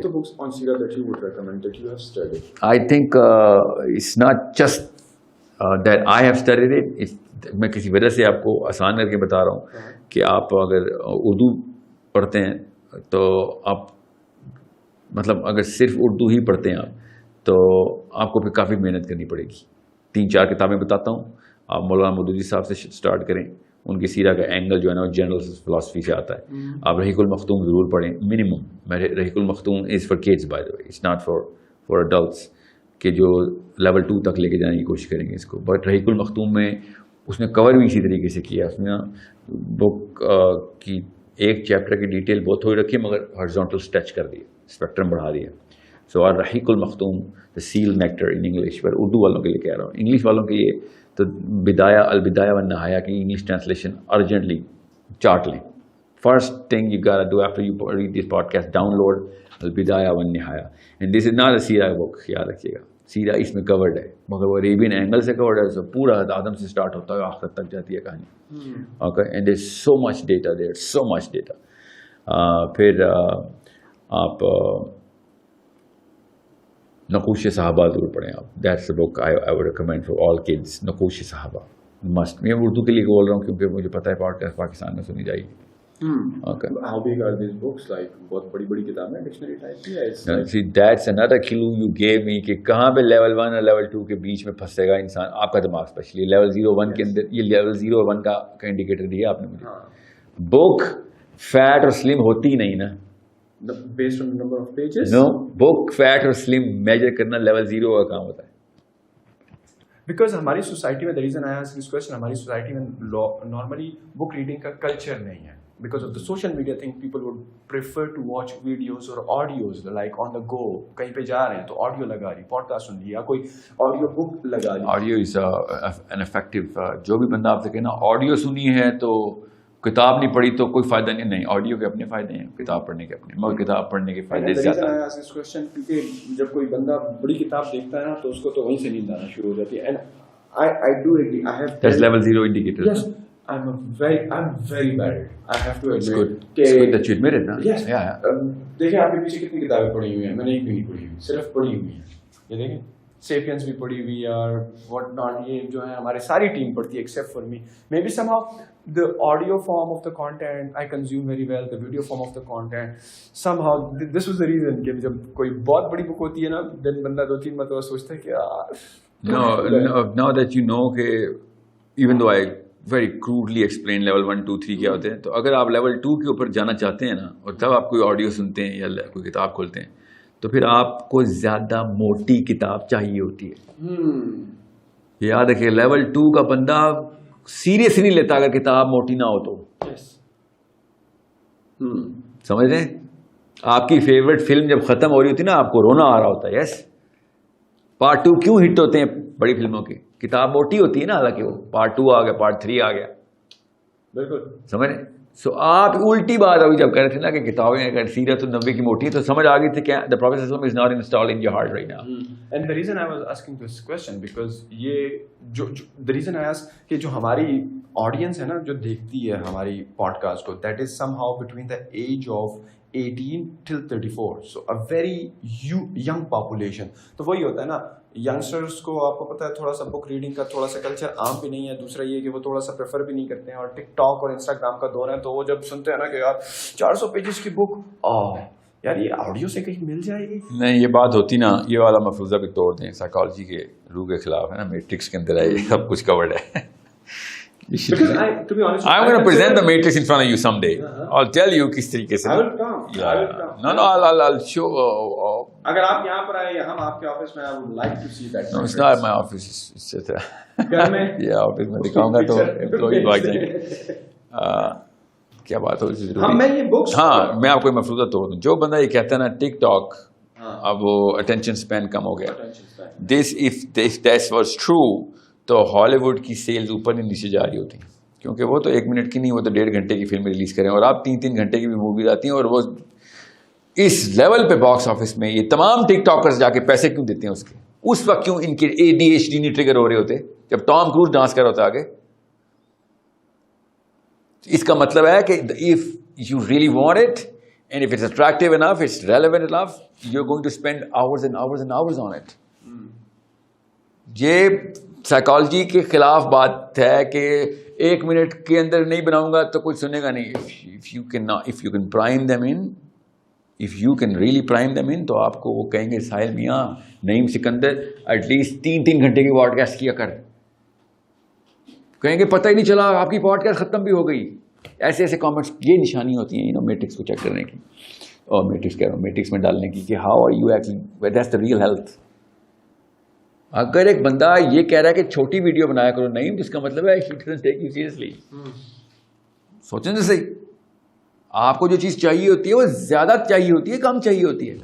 the books on Seerah that you would recommend that you have studied? I think it's not just that I have studied it. میں کسی وجہ سے آپ کو آسان کر کے بتا رہا ہوں کہ آپ اگر اردو پڑھتے ہیں تو آپ مطلب اگر صرف اردو ہی پڑھتے ہیں آپ تو آپ کو پھر کافی محنت کرنی پڑے گی. 3-4 کتابیں بتاتا ہوں, آپ مولانا مودودی صاحب سے اسٹارٹ کریں. ان کی سیرہ کا اینگل جو ہے نا وہ جنرل فلاسفی سے آتا ہے. آپ رحیق المختوم ضرور پڑھیں منیمم. رحیق المختوم is for kids by the way, it's not for adults کہ جو لیول 2 تک لے کے جانے کی کوشش کریں گے اس کو. بٹ رحیق المختوم میں اس نے کور بھی اسی طریقے سے کیا. اس نے بک کی ایک چیپٹر کی ڈیٹیل بہت تھوڑی رکھی مگر ہارزونٹل اسٹریچ کر دی, اسپیکٹرم بڑھا دیا. سو اور رحیق المختوم دا سیل نیکٹر ان انگلش, پر اردو والوں کے لیے کہہ رہا ہوں. انگلش والوں کے لیے تو البدایہ والنہایہ کی انگلش ٹرانسلیشن ارجنٹلی چاٹ لیں. First thing you gotta do after you read this podcast, download البدایہ والنہایہ. And this is not a سیرہ بک, یاد رکھیے گا. سیرہ اس میں کورڈ ہے مگر وہ عربین اینگل سے کورڈ ہے. پورا آدم سے اسٹارٹ ہوتا ہے آخر تک جاتی ہے کہانی. Okay, and there so much data there, so much data. پھر آپ نقوش صحابہ ضرور پڑھیں آپ. That's a book I would recommend for all kids. نقوش صحابہ مسٹ. میں اردو کے لیے بول رہا ہوں کیونکہ مجھے پتہ ہے پوڈکاسٹ پاکستان میں سنی جائے گی. How big are these books? Like بہت بڑی بڑی کتابیں ڈکشنری ٹائپ کی. See that's another clue you gave me کہ کہاں پہ لیول 1 اور لیول 2 کے بیچ میں پھنسے گا انسان, آپ کا دماغ اسپیشلی. لیول 0-1 کے اندر یہ لیول 0 اور 1 کا انڈیکیٹر دیا آپ نے مجھے. بک فیٹ اور سلم ہوتی ہی نہیں نا, based on the number of pages. No, book fat اور slim measure کرنا level 0 کا کام ہوتا ہے. Because ہماری سوسائٹی میں the reason I ask this question, ہماری سوسائٹی میں normally book reading کا culture نہیں ہے. Because of the social media thing, people would prefer to watch videos or audios like on the go. کہیں پہ جا رہے ہیں تو آڈیو لگا لی, پوڈ کاسٹ سن لیا, کوئی آڈیو بک لگا لی. Audio is an effective. جو بھی بندہ آپ سے کہنا آڈیو سنی ہے تو کتاب نہیں پڑھی تو کوئی فائدہ نہیں. آڈیو کے اپنے فائدے ہیں, کتاب پڑھنے کے اپنے, مگر کتاب پڑھنے کے فائدے زیادہ ہیں. کیونکہ جب کوئی بندہ بڑی کتاب دیکھتا ہے نا تو اس کو تو وہیں سے نیند آنا شروع ہو جاتی ہے. I do agree. I have. That's level 0 indicator. Yes, I'm very bad. I have to admit. It's good that you admit it, na? Yes. Yeah. دیکھیں آپ کے پیچھے کتنی کتابیں پڑھی ہوئی ہیں. میں نے ایک بھی نہیں پڑھی ہوئی, صرف پڑھی ہوئی ہیں. یہ دیکھیں سیپینس بھی پڑھی ہوئی اور واٹ ناٹ. یہ جو ہے ہماری ساری ٹیم پڑھتی ہے except for me. Maybe somehow the audio form of the content I consume very well, the video form of the content somehow this was the reason کہ جب کوئی بہت بڑی بک ہوتی ہے نا دن بندہ 2-3 مرتبہ سوچتا ہے کہ یار. Now that you know کہ even though I very crudely explain level 1, 2, 3 کیا ہوتے ہیں, تو اگر آپ level 2 کے اوپر جانا چاہتے ہیں نا اور تب آپ کوئی آڈیو سنتے ہیں یا کوئی کتاب کھولتے ہیں تو پھر آپ کو زیادہ موٹی کتاب چاہیے ہوتی ہے. یاد رکھیں لیول 2 کا بندہ سیریس نہیں لیتا اگر کتاب موٹی نہ ہو تو. سمجھ رہے ہیں, آپ کی فیوریٹ فلم جب ختم ہو رہی ہوتی ہے نا آپ کو رونا آ رہا ہوتا ہے. یس, پارٹ 2 کیوں ہٹ ہوتے ہیں بڑی فلموں کی؟ کتاب موٹی ہوتی ہے نا, حالانکہ وہ پارٹ 2 آ گیا, پارٹ 3 آ گیا. بالکل سمجھ رہے. سو آپ الٹی بات ابھی جب کہہ رہے تھے نا کہ کتابیں اگر سیرت-النبی کی موٹی ہے تو سمجھ آ گئی تھی کہ the Prophet is not installed in your heart right now. And the reason I was asking this question because یہ جو the reason I ask کہ جو ہماری آڈینس ہے نا جو دیکھتی ہے ہماری پوڈ کاسٹ کو, that is somehow between the age of 18 till 34, so a very young population. تو وہی ہوتا ہے نا ینگسٹرس کو, آپ کو پتا ہے تھوڑا سا بک ریڈنگ کا تھوڑا سا کلچر عام بھی نہیں ہے. دوسرا یہ کہ وہ تھوڑا سا پریفر بھی نہیں کرتے ہیں, اور ٹک ٹاک اور انسٹاگرام کا دور ہے تو وہ جب سنتے ہیں نا کہ یار 400 پیجز کی بک, یار یہ آڈیو سے کہیں مل جائے گی. نہیں, یہ بات ہوتی نا, یہ والا مفروضہ بھی توڑ دیں, سائیکالوجی کے روح کے خلاف ہے نا, میٹرکس کے اندر ہے یہ سب کچھ کورڈ ہے. Because to be honest, I'm going to present the matrix in front of you someday. I'll tell you کس طریقے سے. I will come. No, I'll show. اگر آپ یہاں پر آئے ہم آپ کے آفس میں, I would like to see that. No, it's not my office. It's just گھر میں. Yeah, آفس میں دکھاؤں گا تو employee بھاگ جائیں گے. کیا بات ہو رہی ہے. میں یہ بکس, ہاں میں آپ کو مفروضہ توڑ دوں. جو بندہ یہ کہتا ہے نا ٹک ٹاک, اب وہ اٹینشن اسپین کم ہو گیا. If that was true, تو ہالی ووڈ کی سیلز اوپر نہیں نیچے جا رہی ہوتی, کیونکہ وہ تو 1 منٹ کی نہیں, وہ تو 1.5 گھنٹے کی فلم ریلیز کریں, اور آپ 3 گھنٹے کی بھی موویز آتی ہیں, اور وہ اس لیول پہ باکس آفس میں یہ تمام ٹک ٹاکرز جا کے پیسے کیوں دیتے ہیں اس کے. اس وقت کیوں ان کے ADHD نہیں ٹریگر ہو رہے ہوتے جب ٹام کروز ڈانس کر رہا ہوتا آگے. اس کا مطلب ہے کہ if you really want it, And if it's attractive enough, it's relevant enough, you're going to spend hours and hours and hours on it. یہ سائیکالوجی کے خلاف بات ہے کہ 1 منٹ کے اندر نہیں بناؤں گا تو کوئی سنے گا نہیں. If you can prime them in, if you can really prime them in, تو آپ کو وہ کہیں گے ساحل میاں نعیم سکندر ایٹ لیسٹ 3 گھنٹے کی پوڈ کاسٹ کیا کر. کہیں گے پتہ ہی نہیں چلا آپ کی پوڈ کاسٹ ختم بھی ہو گئی. ایسے ایسے کامنٹس, یہ نشانی ہوتی ہیں میٹرکس کو چیک کرنے کی, اور میٹرکس کہہ رہا ہوں میٹرکس میں ڈالنے کی کہ how are you actually, that's the real health. اگر ایک بندہ یہ کہہ رہا ہے کہ چھوٹی ویڈیو بنایا کرو نہیں, جس کا مطلب ہے he doesn't take you seriously. سوچیں سے صحیح, آپ کو جو چیز چاہیے ہوتی ہے وہ زیادہ چاہیے ہوتی ہے کم چاہیے ہوتی ہے.